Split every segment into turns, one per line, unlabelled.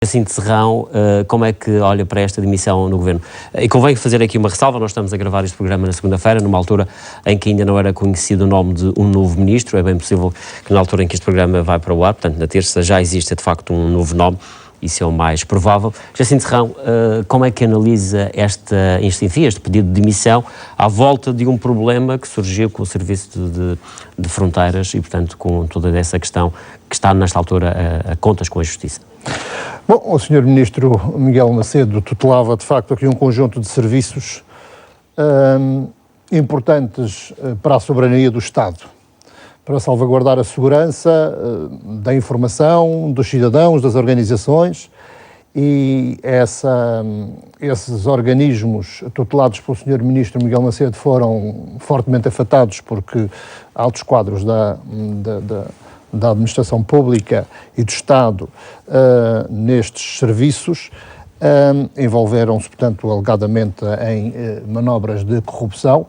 Jacinto Serrão, como é que olha para esta demissão no Governo? E convém fazer aqui uma ressalva, nós estamos a gravar este programa na segunda-feira, numa altura em que ainda não era conhecido o nome de um novo ministro, é bem possível que na altura em que este programa vai para o ar, portanto na terça, já existe de facto um novo nome, isso é o mais provável. Jacinto Serrão, como é que analisa este pedido de demissão à volta de um problema que surgiu com o Serviço de Fronteiras e, portanto, com toda essa questão que está, nesta altura, a contas com a Justiça?
Bom, o Sr. Ministro Miguel Macedo tutelava, de facto, aqui um conjunto de serviços importantes para a soberania do Estado, para salvaguardar a segurança da informação dos cidadãos, das organizações, e esses organismos tutelados pelo Sr. Ministro Miguel Macedo foram fortemente afetados porque altos quadros da administração pública e do Estado nestes serviços envolveram-se, portanto, alegadamente em manobras de corrupção.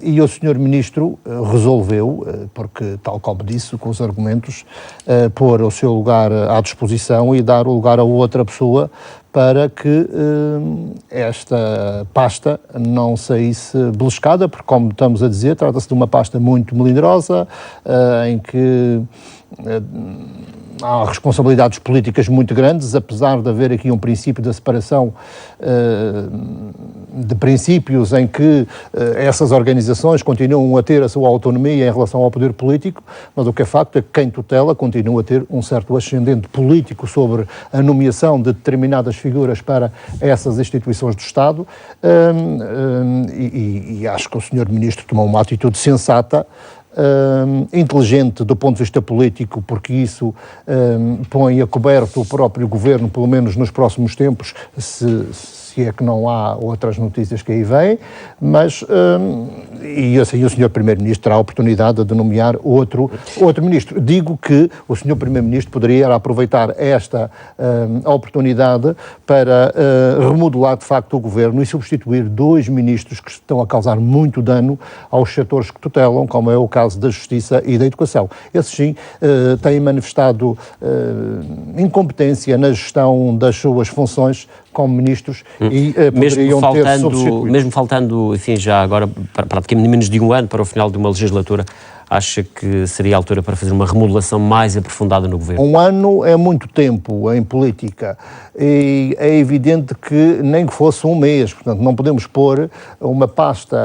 E o Sr. Ministro resolveu, porque, tal como disse, com os argumentos, pôr o seu lugar à disposição e dar o lugar a outra pessoa para que esta pasta não saísse beliscada, porque, como estamos a dizer, trata-se de uma pasta muito melindrosa, em que há responsabilidades políticas muito grandes, apesar de haver aqui um princípio da separação de princípios em que essas organizações continuam a ter a sua autonomia em relação ao poder político, mas o que é facto é que quem tutela continua a ter um certo ascendente político sobre a nomeação de determinadas figuras para essas instituições do Estado, e acho que o Sr. Ministro tomou uma atitude sensata, inteligente do ponto de vista político, porque isso põe a coberto o próprio Governo, pelo menos nos próximos tempos, se é que não há outras notícias que aí vêm, mas e assim o Sr. Primeiro-Ministro terá a oportunidade de nomear outro Ministro. Digo que o Sr. Primeiro-Ministro poderia aproveitar esta oportunidade para remodelar de facto o Governo e substituir dois Ministros que estão a causar muito dano aos setores que tutelam, como é o caso da Justiça e da Educação. Esses sim têm manifestado incompetência na gestão das suas funções como ministros e poderiam ter substituído.
Mesmo faltando, enfim, já agora praticamente menos de um ano para o final de uma legislatura, acha que seria a altura para fazer uma remodelação mais aprofundada no Governo?
Um ano é muito tempo em política e é evidente que nem que fosse um mês, portanto não podemos pôr uma pasta,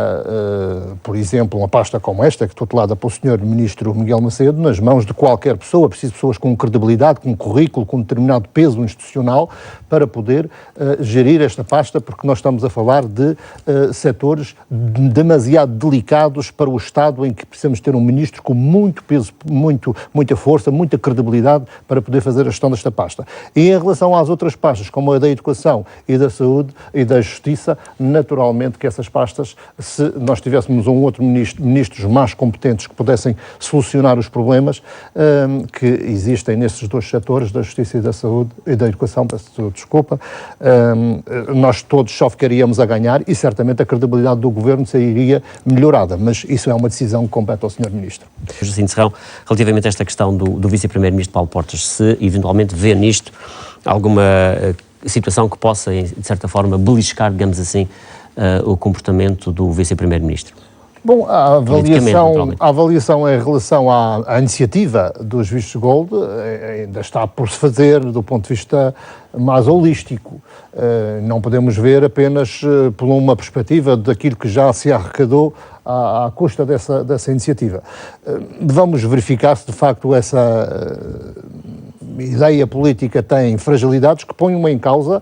por exemplo, uma pasta como esta, que é tutelada pelo Sr. Ministro Miguel Macedo, nas mãos de qualquer pessoa. Preciso de pessoas com credibilidade, com currículo, com determinado peso institucional para poder gerir esta pasta, porque nós estamos a falar de setores demasiado delicados para o Estado, em que precisamos ter um ministro com muito peso, muita força, muita credibilidade para poder fazer a gestão desta pasta. E em relação às outras pastas, como a da Educação e da Saúde e da Justiça, naturalmente que essas pastas, se nós tivéssemos um outro ministros mais competentes que pudessem solucionar os problemas que existem nesses dois setores, da Justiça e da Saúde e da Educação, peço desculpa, nós todos só ficaríamos a ganhar e certamente a credibilidade do Governo sairia melhorada, mas isso é uma decisão que compete ao Sr. Ministro.
Jacinto Serrão, relativamente a esta questão do Vice-Primeiro-Ministro Paulo Portas, se eventualmente vê nisto alguma situação que possa, de certa forma, beliscar, digamos assim, o comportamento do Vice-Primeiro-Ministro?
Bom, a avaliação em relação à iniciativa dos vistos gold ainda está por se fazer do ponto de vista mais holístico. Não podemos ver apenas por uma perspectiva daquilo que já se arrecadou à custa dessa iniciativa. Vamos verificar se de facto essa ideia política tem fragilidades que ponham em causa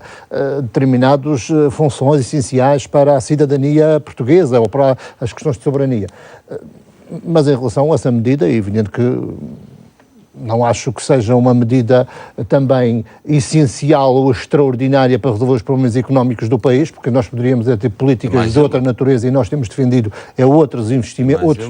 determinadas funções essenciais para a cidadania portuguesa ou para as questões de soberania. Mas em relação a essa medida, é evidente que não acho que seja uma medida também essencial ou extraordinária para resolver os problemas económicos do país, porque nós poderíamos ter políticas de outra natureza e nós temos defendido outros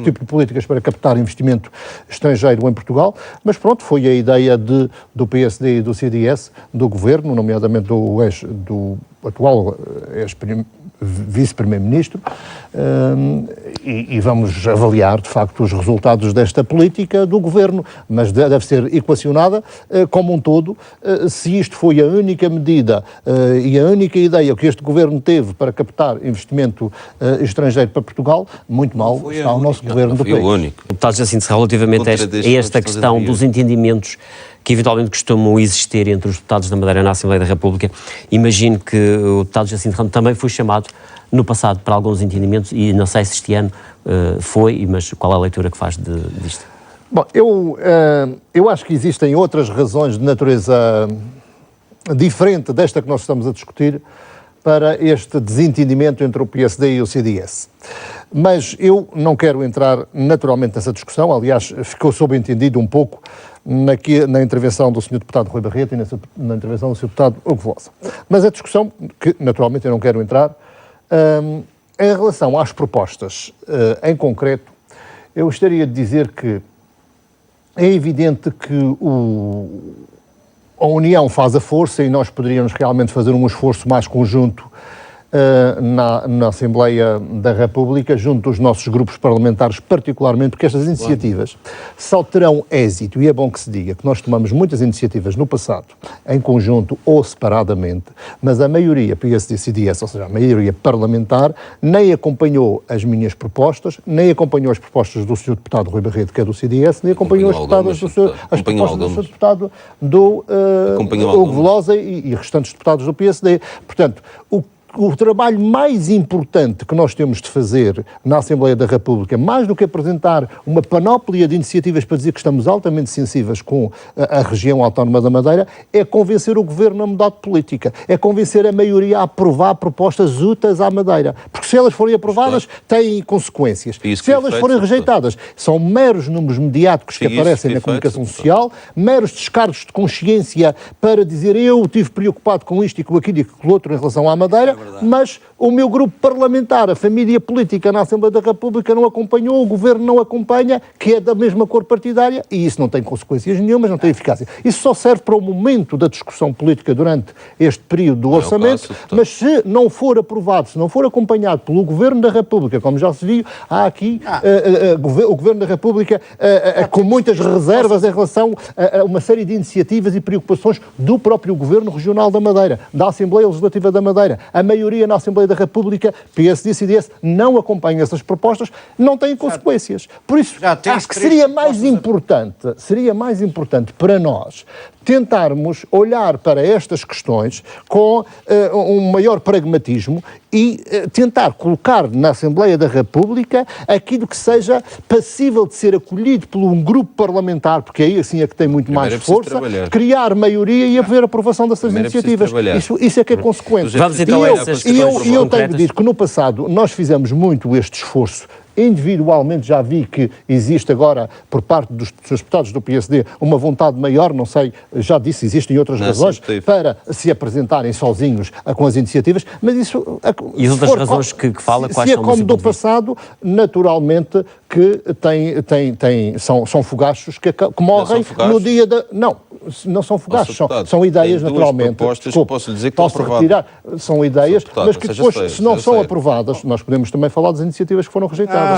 tipos de políticas para captar investimento estrangeiro em Portugal, mas pronto, foi a ideia do PSD e do CDS, do Governo, nomeadamente do atual vice-primeiro-ministro, e vamos avaliar, de facto, os resultados desta política do governo, mas deve ser equacionada como um todo. Se isto foi a única medida e a única ideia que este governo teve para captar investimento estrangeiro para Portugal, muito mal está o nosso governo do país.
O deputado Jacinto Serra, relativamente a esta questão dos entendimentos que eventualmente costumam existir entre os deputados da Madeira na Assembleia da República, imagino que o deputado Jacinto Serra também foi chamado no passado para alguns entendimentos e não sei se este ano foi, mas qual é a leitura que faz disto?
Bom, eu acho que existem outras razões de natureza diferente desta que nós estamos a discutir para este desentendimento entre o PSD e o CDS. Mas eu não quero entrar naturalmente nessa discussão, aliás, ficou subentendido um pouco na intervenção do Sr. Deputado Rui Barreto e na intervenção do Sr. Deputado Hugo Velosa. Mas a discussão, que naturalmente eu não quero entrar, em relação às propostas em concreto, eu gostaria de dizer que é evidente que a União faz a força e nós poderíamos realmente fazer um esforço mais conjunto na Assembleia da República, junto dos nossos grupos parlamentares, particularmente, porque estas iniciativas só terão êxito, e é bom que se diga que nós tomamos muitas iniciativas no passado, em conjunto ou separadamente, mas a maioria PSD-CDS, ou seja, a maioria parlamentar, nem acompanhou as minhas propostas, nem acompanhou as propostas do Sr. Deputado Rui Barreto, que é do CDS, nem acompanhou as propostas do Sr. Deputado do Hugo Velosa e restantes deputados do PSD. Portanto, o trabalho mais importante que nós temos de fazer na Assembleia da República, mais do que apresentar uma panóplia de iniciativas para dizer que estamos altamente sensíveis com a região autónoma da Madeira, é convencer o Governo a mudar de política, é convencer a maioria a aprovar propostas úteis à Madeira. Porque se elas forem aprovadas, têm consequências. Se elas forem rejeitadas, são meros números mediáticos que aparecem na comunicação social, meros descargos de consciência para dizer eu estive preocupado com isto e com aquilo e com o outro em relação à Madeira. Mas o meu grupo parlamentar, a família política na Assembleia da República não acompanhou, o Governo não acompanha, que é da mesma cor partidária, e isso não tem consequências nenhumas, não tem eficácia. Isso só serve para o momento da discussão política durante este período do orçamento, mas se não for aprovado, se não for acompanhado pelo Governo da República, como já se viu, há aqui o Governo da República com muitas reservas em relação a uma série de iniciativas e preocupações do próprio Governo Regional da Madeira, da Assembleia Legislativa da Madeira. A maioria na Assembleia da República, PSD e CDS, não acompanha essas propostas, não têm consequências. Por isso, acho que seria mais importante para nós tentarmos olhar para estas questões com um maior pragmatismo e tentar colocar na Assembleia da República aquilo que seja passível de ser acolhido por um grupo parlamentar, porque aí assim é que tem muito mais força, criar maioria e haver aprovação dessas iniciativas. Isso é que é consequente. E eu tenho de dizer que no passado nós fizemos muito este esforço. Individualmente já vi que existe agora, por parte dos seus deputados do PSD, uma vontade maior, não sei, já disse, existem outras razões, para se apresentarem sozinhos com as iniciativas, mas isso...
E as outras razões que fala, quais
são? Se é como do passado, naturalmente que são fogachos que morrem no dia da... Não são fogachos, são ideias, naturalmente.
Propostas que posso lhe dizer que estão
aprovadas. São ideias, mas que depois, se não são aprovadas, nós podemos também falar das iniciativas que foram rejeitadas.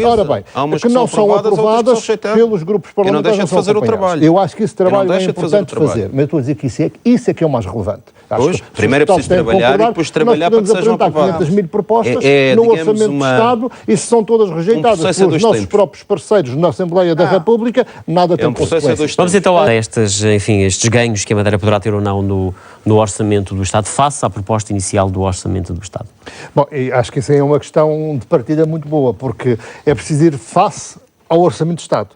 Ora bem, que não são aprovadas pelos grupos parlamentares, não são acompanhadas. Eu acho que esse trabalho é importante fazer, mas eu estou a dizer que isso é que é o mais relevante.
Pois, primeiro é preciso trabalhar e depois trabalhar para que sejam aprovadas.
500 mil propostas no Orçamento do Estado e se são todas rejeitadas pelos nossos próprios parceiros na Assembleia da República, nada tem consequências.
Vamos então a estes ganhos que a Madeira poderá ter ou não no Orçamento do Estado, face à proposta inicial do Orçamento do Estado.
Bom, acho que isso é uma questão de partida muito boa, porque é preciso ir face ao Orçamento do Estado.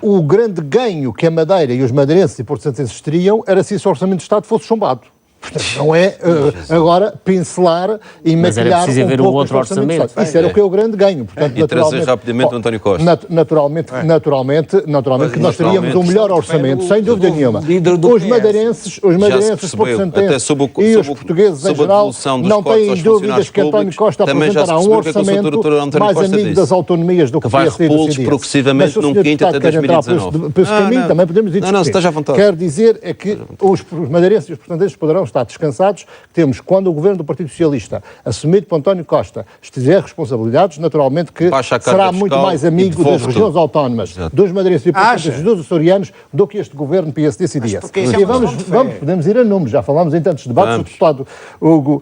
O grande ganho que a Madeira e os madeirenses e porto-santenses teriam era se esse Orçamento do Estado fosse chumbado. Portanto, não é agora pincelar e maquilhar
um pouco outro orçamento.
Isso era o que é o grande ganho. Portanto,
e trazer rapidamente o António Costa.
Naturalmente que nós teríamos um melhor orçamento, sem dúvida nenhuma. Os madeirenses, porto-santenses e os portugueses em geral não têm dúvidas que António Costa apresentará um orçamento mais amigo das autonomias do que
vai repô-los progressivamente num quinto até 2019.
Por esse caminho também podemos ir discutir. Quero dizer é que os madeirenses e os portugueses poderão estar estar descansados, temos, quando o governo do Partido Socialista, assumido por António Costa, estiver responsabilidades, naturalmente que será muito mais amigo das regiões autónomas, dos madeirenses e dos açorianos, do que este governo PSD-CDS. E podemos ir a números, já falámos em tantos debates, o deputado Hugo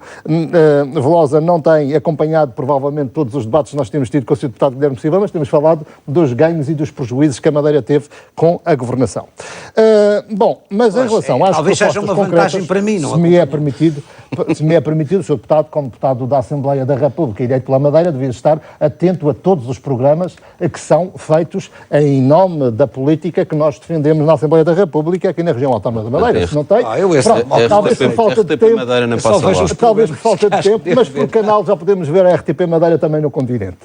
Velosa não tem acompanhado provavelmente todos os debates que nós temos tido com o Sr. Deputado Guilherme Silva, mas temos falado dos ganhos e dos prejuízos que a Madeira teve com a governação. Mas em relação às
talvez seja uma vantagem para mim, não
se me é permitido, o Sr. Deputado, como deputado da Assembleia da República e eleito pela Madeira, devia estar atento a todos os programas que são feitos em nome da política que nós defendemos na Assembleia da República aqui na região autónoma da Madeira. Se não tem, talvez por falta de tempo, mas por canal já podemos ver a RTP Madeira também no continente.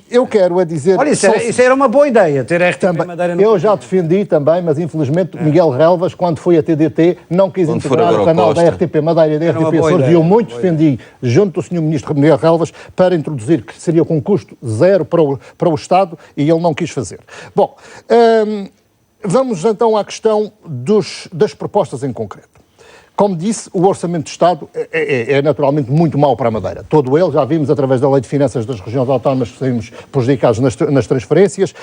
Eu quero dizer...
Olha, isso era uma boa ideia, ter a RTP Madeira no continente.
Eu já defendi também, mas infelizmente Miguel Relvas, quando foi a TDT, não quis integrar o canal da RTP Madeira e da RTP Açores, e eu muito defendi, junto do Sr. Ministro Miguel Relvas, para introduzir que seria com custo zero para o Estado, e ele não quis fazer. Bom, vamos então à questão das propostas em concreto. Como disse, o Orçamento de Estado é naturalmente muito mau para a Madeira. Todo ele, já vimos através da Lei de Finanças das Regiões Autónomas que saímos prejudicados nas transferências,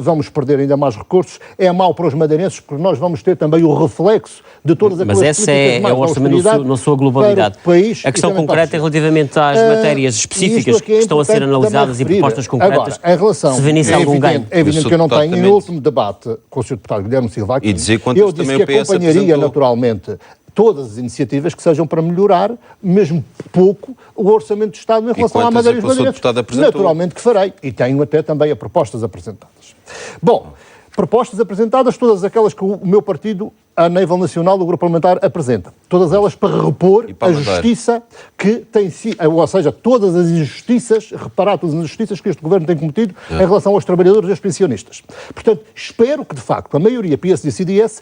vamos perder ainda mais recursos. É mau para os madeirenses porque nós vamos ter também o reflexo de todas aquelas políticas mais austeridade. Mas esse é o Orçamento na sua globalidade. A questão concreta é relativamente às matérias específicas que estão a ser analisadas e propostas concretas. Agora, em relação,
se vê nisso algum ganho.
É evidente que eu não tenho, em último debate com o Sr. Deputado Guilherme Silva aqui, eu disse que acompanharia naturalmente todas as iniciativas que sejam para melhorar, mesmo pouco, o Orçamento de Estado em relação à Madeira e os madeirenses. Naturalmente que farei. E tenho até também a propostas apresentadas. Bom, propostas apresentadas, todas aquelas que o meu partido, a nível nacional, o Grupo Parlamentar, apresenta. Todas elas para repor a justiça que tem sido, ou seja, todas as injustiças, reparar todas as injustiças que este Governo tem cometido em relação aos trabalhadores e aos pensionistas. Portanto, espero que, de facto, a maioria PSD-CDS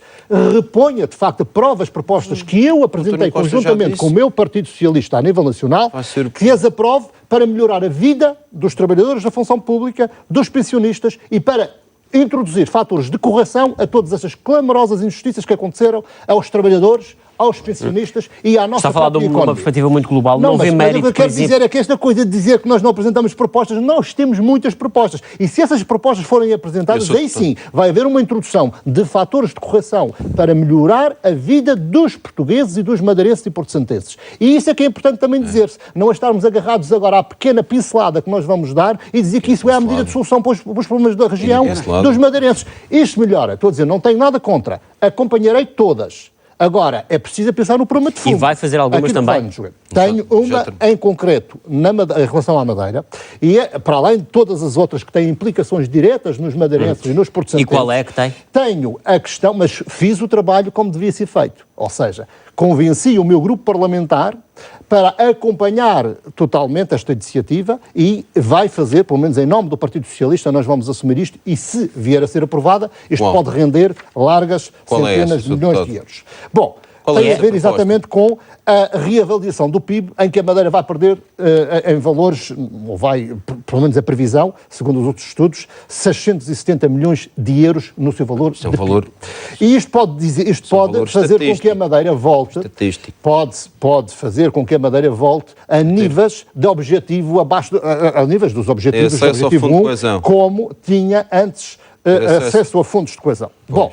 reponha, de facto, provas, propostas que eu apresentei conjuntamente com o meu Partido Socialista a nível nacional, que as aprove para melhorar a vida dos trabalhadores da função pública, dos pensionistas e para introduzir fatores de correção a todas essas clamorosas injustiças que aconteceram aos trabalhadores, aos pensionistas e à nossa própria economia.
Está a falar de uma perspectiva muito global, não vê mérito,
o que eu quero dizer é que esta coisa de dizer que nós não apresentamos propostas, nós temos muitas propostas. E se essas propostas forem apresentadas, aí sim vai haver uma introdução de fatores de correção para melhorar a vida dos portugueses e dos madeirenses e porto-santenses. E isso é que é importante também dizer-se. Não estarmos agarrados agora à pequena pincelada que nós vamos dar e dizer que isso é a medida de solução para os problemas da região, dos madeirenses. Isto melhora. Estou a dizer, não tenho nada contra. Acompanharei todas. Agora, é preciso pensar no problema de fundo.
E vai fazer algumas também.
Tenho uma em concreto em relação à Madeira, e para além de todas as outras que têm implicações diretas nos madeirenses e nos porto-santenses.
E qual é que tem?
Tenho a questão, mas fiz o trabalho como devia ser feito. Ou seja, convenci o meu grupo parlamentar para acompanhar totalmente esta iniciativa e vai fazer, pelo menos em nome do Partido Socialista, nós vamos assumir isto e se vier a ser aprovada, isto pode render largas centenas de milhões de euros. Bom, tem a ver exatamente com a reavaliação do PIB, em que a Madeira vai perder em valores, ou vai, pelo menos a previsão, segundo os outros estudos, 670 milhões de euros no seu valor de PIB. E isto pode fazer com que a Madeira volte, pode fazer com que a Madeira volte a níveis de objetivo abaixo, a níveis dos objetivos do objetivo 1, como tinha antes acesso a fundos de coesão. Bom,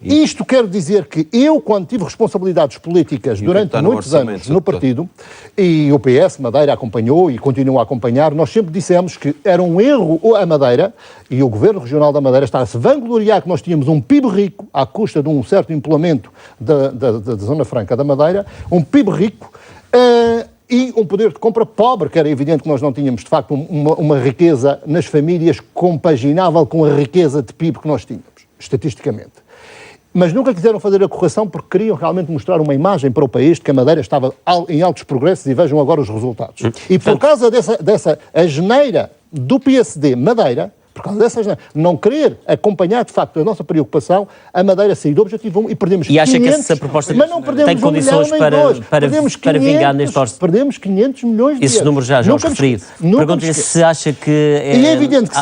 isto quer dizer que eu, quando tive responsabilidades políticas durante muitos anos no partido, e o PS Madeira acompanhou e continua a acompanhar, nós sempre dissemos que era um erro a Madeira, e o Governo Regional da Madeira está a se vangloriar que nós tínhamos um PIB rico, à custa de um certo implemento da Zona Franca da Madeira, um PIB rico, e um poder de compra pobre, que era evidente que nós não tínhamos, de facto, uma riqueza nas famílias compaginável com a riqueza de PIB que nós tínhamos, estatisticamente. Mas nunca quiseram fazer a correção porque queriam realmente mostrar uma imagem para o país de que a Madeira estava em altos progressos e vejam agora os resultados. E por causa dessa asneira do PSD Madeira, Por causa dessas não querer acompanhar, de facto, a nossa preocupação, a Madeira sair do objetivo 1 e perdemos 500...
E acha que essa proposta tem condições para vingar neste orçamento?
Perdemos 500 milhões de euros.
Esse número já os referi. Pergunto-lhe se acha que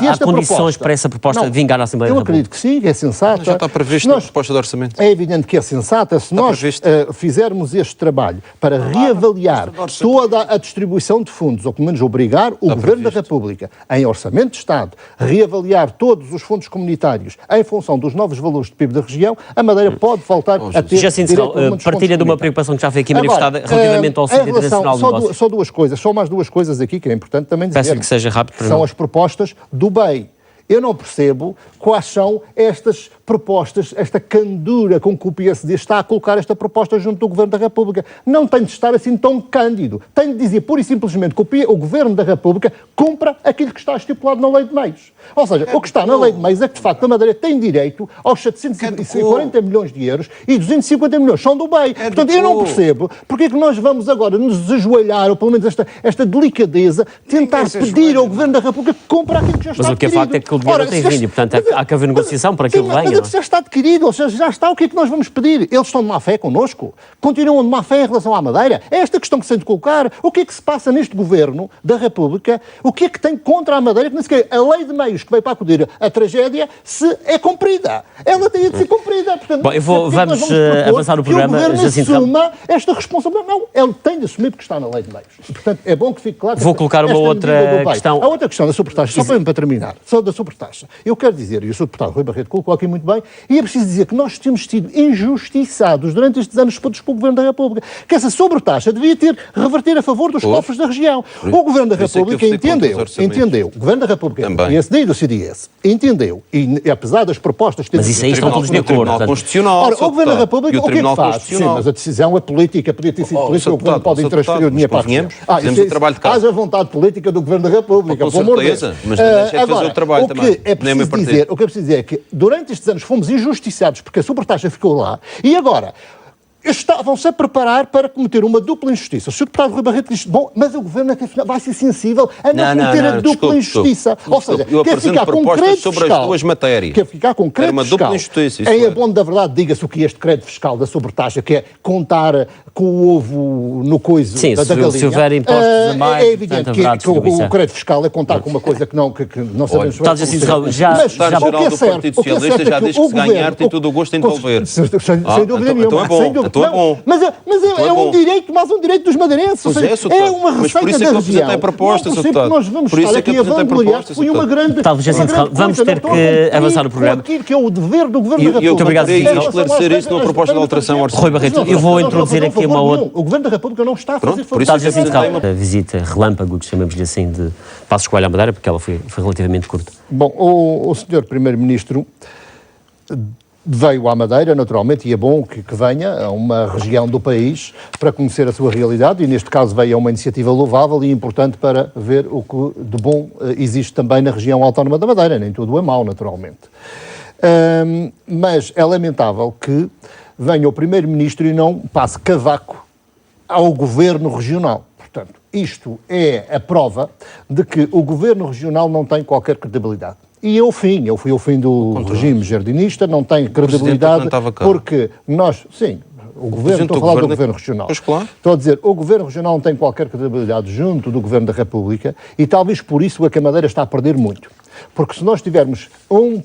há condições para essa proposta vingar na Assembleia da República.
Eu acredito que sim, que é sensata.
Já está previsto na proposta de orçamento.
É evidente que é sensata. Se nós fizermos este trabalho para reavaliar toda a distribuição de fundos, ou pelo menos obrigar o Governo da República, em orçamento de Estado, reavaliar todos os fundos comunitários em função dos novos valores de PIB da região, a Madeira pode voltar a ter...
Partilha de uma preocupação que já foi aqui manifestada relativamente ao Centro Internacional de Negócios.
Só mais duas coisas aqui que é importante também dizer.
Peço-lhe que seja rápido.
São as propostas do BEI. Eu não percebo quais são estas propostas, esta candura com que o PSD está a colocar esta proposta junto do Governo da República. Não tem de estar assim tão cândido. Tem de dizer pura e simplesmente que o Governo da República cumpra aquilo que está estipulado na Lei de Meios. Ou seja, o que está na Lei de Meios é que, de facto, a Madeira tem direito aos 740 milhões de euros e 250 milhões são do BEI. Portanto, eu não percebo porque é que nós vamos agora nos ajoelhar, ou pelo menos esta delicadeza, tentar pedir ao Governo da República que cumpra aquilo que já está adquirido.
Mas o que é facto é que o dinheiro não tem vindo, portanto há que haver negociação para que ele venha.
Mas já está adquirido, ou seja, já está, o que é que nós vamos pedir? Eles estão de má fé connosco? Continuam de má fé em relação à Madeira? É esta questão que se tem de colocar. O que é que se passa neste Governo da República? O que é que tem contra a Madeira? Que nem sequer a Lei de Meios que veio para acudir a tragédia se é cumprida. Ela tem de ser cumprida. Portanto,
bom, vamos avançar no programa.
Que o Governo assuma esta responsabilidade. Não, ele tem de assumir porque está na Lei de Meios. E, portanto, é bom que fique claro...
Vou colocar uma outra questão.
A outra questão da sobretaxa, só para terminar, só da sobretaxa. Eu quero dizer, e o Sr. Deputado Rui Barreto colocou aqui muito bem, e é preciso dizer que nós temos sido injustiçados durante estes anos todos pelo Governo da República, que essa sobretaxa devia reverter a favor dos cofres da região. O Governo da República entendeu, o Governo da República, o PSD e do CDS, entendeu, e apesar das propostas...
Mas isso aí estão todos de acordo.
Ora, o Governo da República, o que é que faz? Sim, mas a decisão é política, podia ter sido política, o Governo pode transferir o dinheiro para a região. Haja vontade política do Governo da República,
pelo amor de Deus. Mas deixa de fazer o trabalho também.
O que é preciso dizer é que durante estes anos fomos injustiçados porque a sobretaxa ficou lá e agora estavam-se a preparar para cometer uma dupla injustiça. O Sr. Deputado Rui Barreto disse, bom, mas o Governo é que vai ser sensível a não cometer a dupla injustiça. Ou seja, quer ficar com crédito
sobre
fiscal,
as duas matérias.
Quer ficar com crédito fiscal. Em abono da verdade, diga-se o que é este crédito fiscal da sobretaxa, que é contar com o ovo no coiso da galinha.
Se houver impostos a mais,
é evidente que o crédito fiscal é contar com uma coisa que não sabemos...
Mas o Geral do Partido Socialista já diz que se ganhar tem todo o gosto em devolver.
Sem dúvida nenhuma.
Então é bom.
Mas é um direito, mas um direito dos madeirenses. É uma receita da região. Nós vamos estar aqui a vangloriar. Foi uma grande...
Vamos ter que avançar no programa.
Aquilo que é o dever do Governo da República.
Eu queria esclarecer isso numa proposta de alteração orçamental.
Rui Barreto, eu vou introduzir aqui uma outra...
O Governo da República não está a fazer favor.
A visita relâmpago, que chamamos-lhe assim, de Passos Coelho à Madeira, porque ela foi relativamente curta.
Bom, o Sr. Primeiro-Ministro veio à Madeira, naturalmente, e é bom que venha a uma região do país para conhecer a sua realidade, e neste caso veio a uma iniciativa louvável e importante para ver o que de bom existe também na região autónoma da Madeira, nem tudo é mau, naturalmente. Mas é lamentável que venha o Primeiro-Ministro e não passe cavaco ao Governo Regional. Portanto, isto é a prova de que o Governo Regional não tem qualquer credibilidade. E é o fim, foi o fim do regime jardinista, não tem credibilidade, porque nós, sim, o Governo, estou a falar do Governo Regional.
Pois claro.
Estou a dizer, o Governo Regional não tem qualquer credibilidade junto do Governo da República e talvez por isso a Madeira está a perder muito. Porque se nós tivermos um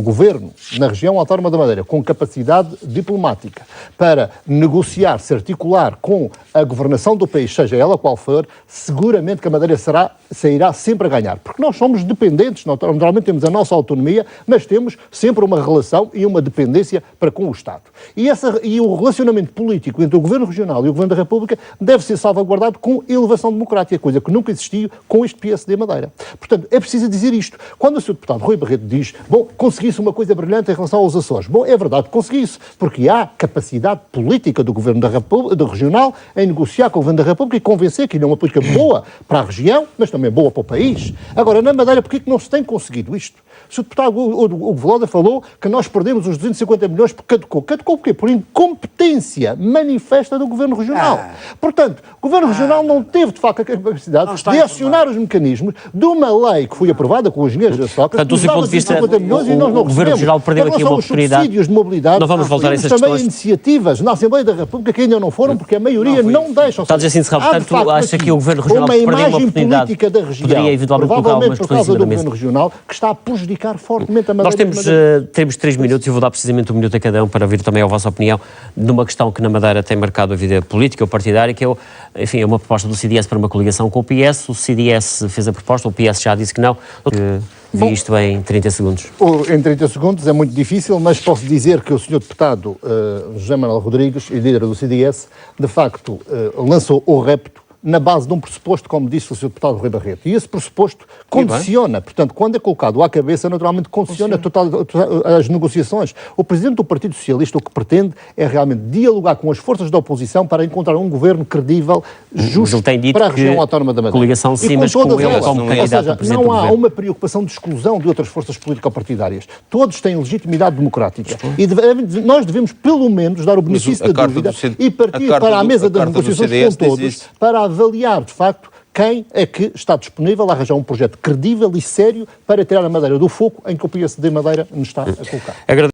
governo na região autónoma da Madeira com capacidade diplomática para negociar, se articular com a governação do país, seja ela qual for, seguramente que a Madeira sairá sempre a ganhar. Porque nós somos dependentes, naturalmente temos a nossa autonomia, mas temos sempre uma relação e uma dependência para com o Estado. E o relacionamento político entre o Governo Regional e o Governo da República deve ser salvaguardado com elevação democrática, coisa que nunca existiu com este PSD Madeira. Portanto, é preciso dizer isto. Quando o Sr. Deputado Rui Barreto diz, bom, consegui-se uma coisa brilhante em relação aos Açores. Bom, é verdade, consegui-se, porque há capacidade política do Governo do Regional em negociar com o Governo da República e convencer que ele é uma política boa para a região, mas também boa para o país. Agora, na Madeira, porquê que não se tem conseguido isto? O Sr. Deputado Hugo Velosa falou que nós perdemos os 250 milhões porque caducou. Caducou porquê? Por incompetência manifesta do Governo Regional. Portanto, o Governo Regional não teve, de facto, a capacidade de acionar os mecanismos de uma lei que foi aprovada com os engenheiros da Sócrates,
portanto, do seu ponto de vista,
o
Governo Regional perdeu aqui uma oportunidade.
Subsídios de mobilidade,
não vamos voltar a essas
também
questões.
Iniciativas na Assembleia da República que ainda não foram, porque a maioria não deixam.
Está a dizer assim, portanto, acha que o Governo Regional perdeu uma oportunidade,
da região,
poderia eventualmente colocar algumas questões em cima da mesa.
Governo Regional, que está a prejudicar fortemente a Madeira.
Nós temos 3 minutos e vou dar precisamente 1 minuto a cada um para ouvir também a vossa opinião numa questão que na Madeira tem marcado a vida política ou partidária, que é uma proposta do CDS para uma coligação com o PS. O CDS fez a proposta, o PS já disse que não. Vi isto em 30 segundos.
Em 30 segundos é muito difícil, mas posso dizer que o Sr. Deputado José Manuel Rodrigues, líder do CDS, de facto lançou o repto na base de um pressuposto, como disse o Sr. Deputado Rui Barreto. E esse pressuposto condiciona, portanto, quando é colocado à cabeça, naturalmente condiciona as negociações. O Presidente do Partido Socialista o que pretende é realmente dialogar com as forças da oposição para encontrar um governo credível, justo para a região autónoma da Madeira.
Coligação sim, mas com ele como candidato a Presidente
não há uma preocupação de exclusão de outras forças político-partidárias. Todos têm legitimidade democrática. E nós devemos, pelo menos, dar o benefício da dúvida e partir para a mesa das negociações com todos para avaliar, de facto, quem é que está disponível a arranjar um projeto credível e sério para tirar a Madeira do foco em que o PS de Madeira nos está a colocar.